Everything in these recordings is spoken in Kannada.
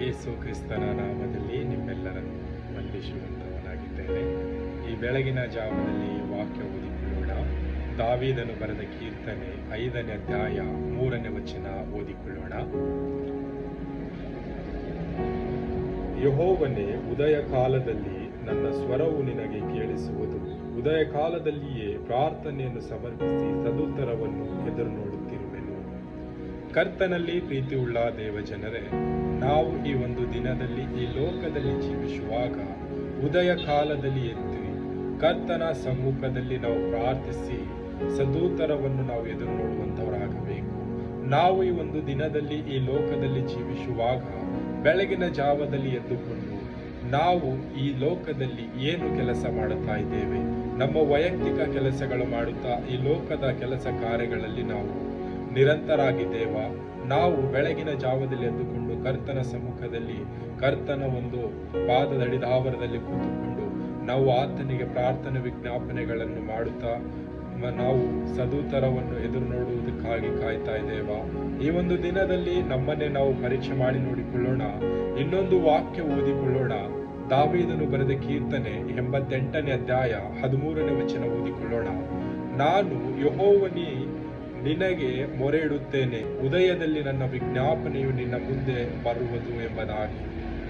ಯೇಸು ಕ್ರಿಸ್ತನ ನಾಮದಲ್ಲಿ ನಿಮ್ಮೆಲ್ಲರನ್ನು ವಂದಿಸುವಂತವನಾಗಿದ್ದೇನೆ. ಈ ಬೆಳಗಿನ ಜಾವದಲ್ಲಿ ವಾಕ್ಯ ಓದಿಕೊಳ್ಳೋಣ. ದಾವೀದನು ಬರೆದ ಕೀರ್ತನೆ 5ನೇ ಅಧ್ಯಾಯ 3ನೇ ವಚನ ಓದಿಕೊಳ್ಳೋಣ. ಯೆಹೋವನೇ, ಉದಯ ಕಾಲದಲ್ಲಿ ನನ್ನ ಸ್ವರವು ನಿನಗೆ ಕೇಳಿಸುವುದು. ಉದಯ ಕಾಲದಲ್ಲಿಯೇ ಪ್ರಾರ್ಥನೆಯನ್ನು ಸಮರ್ಪಿಸಿ ಸದುತ್ತರವನ್ನು ಎದುರು ನೋಡುತ್ತಿರುವೆನು. ಕರ್ತನಲ್ಲಿ ಪ್ರೀತಿಯುಳ್ಳ ದೇವಜನರೇ, ನಾವು ಈ ಒಂದು ದಿನದಲ್ಲಿ ಈ ಲೋಕದಲ್ಲಿ ಜೀವಿಸುವಾಗ ಉದಯ ಕಾಲದಲ್ಲಿ ಎದ್ದು ಕರ್ತನ ಸಮ್ಮುಖದಲ್ಲಿ ನಾವು ಪ್ರಾರ್ಥಿಸಿ ಸದುತ್ತರವನ್ನು ನಾವು ಎದುರು ನೋಡುವಂತವರಾಗಬೇಕು. ನಾವು ಈ ಒಂದು ದಿನದಲ್ಲಿ ಈ ಲೋಕದಲ್ಲಿ ಜೀವಿಸುವಾಗ ಬೆಳಗಿನ ಜಾವದಲ್ಲಿ ಎದ್ದುಕೊಂಡು ನಾವು ಈ ಲೋಕದಲ್ಲಿ ಏನು ಕೆಲಸ ಮಾಡುತ್ತಾ ಇದ್ದೇವೆ, ನಮ್ಮ ವೈಯಕ್ತಿಕ ಕೆಲಸಗಳು ಮಾಡುತ್ತಾ ಈ ಲೋಕದ ಕೆಲಸ ಕಾರ್ಯಗಳಲ್ಲಿ ನಾವು ನಿರಂತರಾಗಿದ್ದೇವಾ? ನಾವು ಬೆಳಗಿನ ಜಾವದಲ್ಲಿ ಎದ್ದುಕೊಂಡು ಕರ್ತನ ಸಮ್ಮುಖದಲ್ಲಿ ಕರ್ತನ ಒಂದು ಪಾದದಡಿದಾವರದಲ್ಲಿ ಕೂತುಕೊಂಡು ನಾವು ಆತನಿಗೆ ಪ್ರಾರ್ಥನೆ ವಿಜ್ಞಾಪನೆಗಳನ್ನು ಮಾಡುತ್ತಾ ನಾವು ಸದುತ್ತರವನ್ನು ಎದುರು ನೋಡುವುದಕ್ಕಾಗಿ ಕಾಯ್ತಾ ಇದ್ದೇವಾ? ಈ ಒಂದು ದಿನದಲ್ಲಿ ನಮ್ಮನ್ನೇ ನಾವು ಪರೀಕ್ಷೆ ಮಾಡಿ ನೋಡಿಕೊಳ್ಳೋಣ. ಇನ್ನೊಂದು ವಾಕ್ಯ ಓದಿಕೊಳ್ಳೋಣ. ದಾವೀದನು ಬರೆದ ಕೀರ್ತನೆ 88ನೇ ಅಧ್ಯಾಯ 13ನೇ ವಚನ ಓದಿಕೊಳ್ಳೋಣ. ನಾನು ಯೆಹೋವನೇ ನಿನಗೆ ಮೊರೆ ಇಡುತ್ತೇನೆ, ಉದಯದಲ್ಲಿ ನನ್ನ ವಿಜ್ಞಾಪನೆಯು ನಿನ್ನ ಮುಂದೆ ಬರುವುದು ಎಂಬುದಾಗಿ.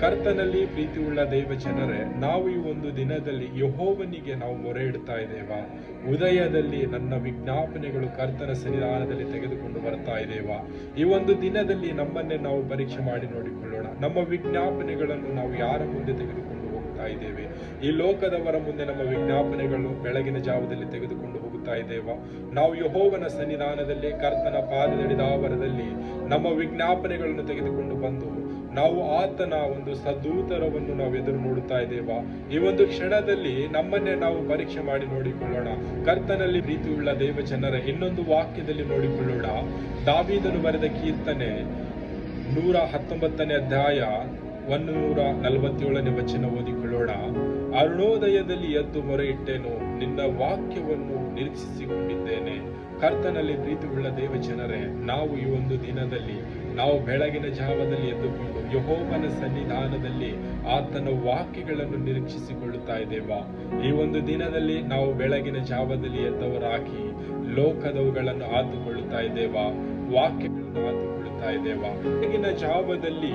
ಕರ್ತನಲ್ಲಿ ಪ್ರೀತಿಯುಳ್ಳ ದೇವ ಜನರೇ, ನಾವು ಈ ಒಂದು ದಿನದಲ್ಲಿ ಯೆಹೋವನಿಗೆ ನಾವು ಮೊರೆ ಇಡ್ತಾ ಇದ್ದೇವಾ? ಉದಯದಲ್ಲಿ ನನ್ನ ವಿಜ್ಞಾಪನೆಗಳು ಕರ್ತನ ಸನ್ನಿಧಾನದಲ್ಲಿ ತೆಗೆದುಕೊಂಡು ಬರ್ತಾ ಇದ್ದೇವಾ? ಈ ಒಂದು ದಿನದಲ್ಲಿ ನಮ್ಮನ್ನೇ ನಾವು ಪರೀಕ್ಷೆ ಮಾಡಿ ನೋಡಿಕೊಳ್ಳೋಣ. ನಮ್ಮ ವಿಜ್ಞಾಪನೆಗಳನ್ನು ನಾವು ಯಾರ ಮುಂದೆ ತೆಗೆದುಕೊಂಡು ಹೋಗ್ತಾ ಇದ್ದೇವೆ? ಈ ಲೋಕದವರ ಮುಂದೆ ನಮ್ಮ ವಿಜ್ಞಾಪನೆಗಳು ಬೆಳಗಿನ ಜಾವದಲ್ಲಿ ತೆಗೆದುಕೊಂಡು ಹೋಗುತ್ತಾ ಇದ್ದೇವಾ? ನಾವು ಯೆಹೋವನ ಸನ್ನಿಧಾನದಲ್ಲಿ ಕರ್ತನ ಪಾದದಡಿದಾವರದಲ್ಲಿ ನಮ್ಮ ವಿಜ್ಞಾಪನೆಗಳನ್ನು ತೆಗೆದುಕೊಂಡು ಬಂದು ನಾವು ಆತನ ಒಂದು ಸದುತ್ತರವನ್ನು ನಾವು ಎದುರು ನೋಡುತ್ತಾ ಇದ್ದೇವಾ? ಈ ಒಂದು ಕ್ಷಣದಲ್ಲಿ ನಮ್ಮನ್ನೇ ನಾವು ಪರೀಕ್ಷೆ ಮಾಡಿ ನೋಡಿಕೊಳ್ಳೋಣ. ಕರ್ತನಲ್ಲಿ ಪ್ರೀತಿಯುಳ್ಳ ದೇವ ಜನರ ಇನ್ನೊಂದು ವಾಕ್ಯದಲ್ಲಿ ನೋಡಿಕೊಳ್ಳೋಣ. ದಾವೀದನು ಬರೆದ ಕೀರ್ತನೆ 119ನೇ ಅಧ್ಯಾಯ 147ನೇ ವಚನ ಓದಿಕೊಳ್ಳೋಣ. ಅರುಣೋದಯದಲ್ಲಿ ಎದ್ದು ಮೊರೆ ಇಟ್ಟೇನು, ನಿನ್ನ ವಾಕ್ಯವನ್ನು ನಿರೀಕ್ಷಿಸಿಕೊಂಡಿದ್ದೇನೆ. ಕರ್ತನಲ್ಲಿ ಪ್ರೀತಿಯುಳ್ಳ ದೇವ ಜನರೇ, ನಾವು ಈ ಒಂದು ದಿನದಲ್ಲಿ ನಾವು ಬೆಳಗಿನ ಜಾವದಲ್ಲಿ ಎದ್ದುಕೊಂಡು ಯೆಹೋವನ ಸನ್ನಿಧಾನದಲ್ಲಿ ಆತನ ವಾಕ್ಯಗಳನ್ನು ನಿರೀಕ್ಷಿಸಿಕೊಳ್ಳುತ್ತಾ ಇದ್ದೇವಾ? ಈ ಒಂದು ದಿನದಲ್ಲಿ ನಾವು ಬೆಳಗಿನ ಜಾವದಲ್ಲಿ ಎದ್ದವರಾಗಿ ಲೋಕದವುಗಳನ್ನು ಆತುಕೊಳ್ಳುತ್ತಾ ಇದ್ದೇವಾ? ವಾಕ್ಯಗಳನ್ನು ಆತುಕೊಳ್ಳುತ್ತಾ ಇದ್ದೇವಾ? ಬೆಳಗಿನ ಜಾವದಲ್ಲಿ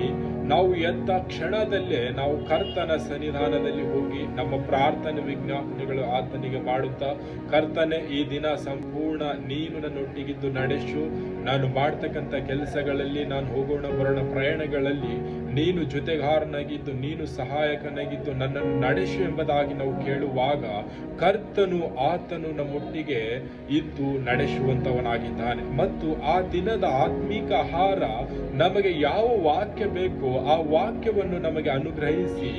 ನಾವು ಎದ್ದ ಕ್ಷಣದಲ್ಲೇ ನಾವು ಕರ್ತನ ಸನ್ನಿಧಾನದಲ್ಲಿ ಹೋಗಿ ನಮ್ಮ ಪ್ರಾರ್ಥನೆ ವಿಜ್ಞಾಪನೆಗಳು ಆತನಿಗೆ ಮಾಡುತ್ತಾ, ಕರ್ತನೆ, ಈ ದಿನ ಸಂಪೂರ್ಣ ನೀನು ನನ್ನೊಟ್ಟಿಗಿದ್ದು ನಡೆಸು, ನಾನು ಮಾಡ್ತಕ್ಕಂಥ ಕೆಲಸಗಳಲ್ಲಿ, ನಾನು ಹೋಗೋಣ ಬರೋಣ ಪ್ರಯಾಣಗಳಲ್ಲಿ ನೀನು ಜೊತೆಗಾರನಾಗಿದ್ದು, ನೀನು ಸಹಾಯಕನಾಗಿದ್ದು ನನ್ನನ್ನು ನಡೆಸು ಎಂಬುದಾಗಿ ನಾವು ಕೇಳುವಾಗ ಕರ್ತನು ಆತನು ನಮ್ಮೊಟ್ಟಿಗೆ ಇದ್ದು ನಡೆಸುವಂತವನಾಗಿದ್ದಾನೆ. ಮತ್ತು ಆ ದಿನದ ಆತ್ಮೀಕ ಆಹಾರ ನಮಗೆ ಯಾವ ವಾಕ್ಯ ಬೇಕೋ ಆ ವಾಕ್ಯವನ್ನು ನಮಗೆ ಅನುಗ್ರಹಿಸಿ,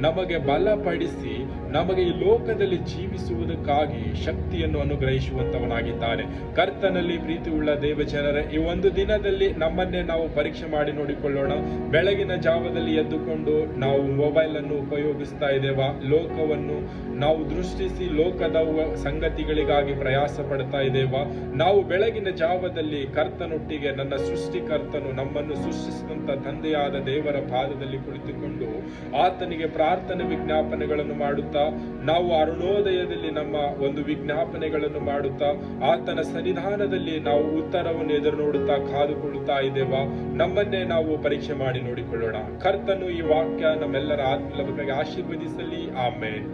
ನಮಗೆ ಬಲಪಡಿಸಿ, ನಮಗೆ ಈ ಲೋಕದಲ್ಲಿ ಜೀವಿಸುವುದಕ್ಕಾಗಿ ಶಕ್ತಿಯನ್ನು ಅನುಗ್ರಹಿಸುವಂತವನಾಗಿದ್ದಾನೆ. ಕರ್ತನಲ್ಲಿ ಪ್ರೀತಿಯುಳ್ಳ ದೇವ ಜನರೇ, ಈ ಒಂದು ದಿನದಲ್ಲಿ ನಮ್ಮನ್ನೇ ನಾವು ಪರೀಕ್ಷೆ ಮಾಡಿ ನೋಡಿಕೊಳ್ಳೋಣ. ಬೆಳಗಿನ ಜಾವದಲ್ಲಿ ಎದ್ದುಕೊಂಡು ನಾವು ಮೊಬೈಲ್ ಅನ್ನು ಉಪಯೋಗಿಸ್ತಾ ಇದ್ದೇವಾ? ಲೋಕವನ್ನು ನಾವು ದೃಷ್ಟಿಸಿ ಲೋಕದ ಸಂಗತಿಗಳಿಗಾಗಿ ಪ್ರಯಾಸ ಪಡ್ತಾ ಇದ್ದೇವಾ? ನಾವು ಬೆಳಗಿನ ಜಾವದಲ್ಲಿ ಕರ್ತನೊಟ್ಟಿಗೆ, ನನ್ನ ಸೃಷ್ಟಿಕರ್ತನು ನಮ್ಮನ್ನು ಸೃಷ್ಟಿಸಿದಂತ ತಂದೆಯಾದ ದೇವರ ಪಾದದಲ್ಲಿ ಕುಳಿತುಕೊಂಡು ಆತನಿಗೆ ಪ್ರಾರ್ಥನೆ ವಿಜ್ಞಾಪನೆಗಳನ್ನು ಮಾಡುತ್ತಾ, ನಾವು ಅರುಣೋದಯದಲ್ಲಿ ನಮ್ಮ ಒಂದು ವಿಜ್ಞಾಪನೆಗಳನ್ನು ಮಾಡುತ್ತಾ ಆತನ ಸನ್ನಿಧಾನದಲ್ಲಿ ನಾವು ಉತ್ತರವನ್ನು ಎದುರು ನೋಡುತ್ತಾ ಕಾದುಕೊಳ್ಳುತ್ತಾ ಇದ್ದೇವಾ? ನಮ್ಮನ್ನೇ ನಾವು ಪರೀಕ್ಷೆ ಮಾಡಿ ನೋಡಿಕೊಳ್ಳೋಣ. ಕರ್ತನು ಈ ವಾಕ್ಯ ನಮ್ಮೆಲ್ಲರ ಆತ್ಮೀಯ ಬಗ್ಗೆ ಆಶೀರ್ವದಿಸಲಿ. ಆಮೇನ್.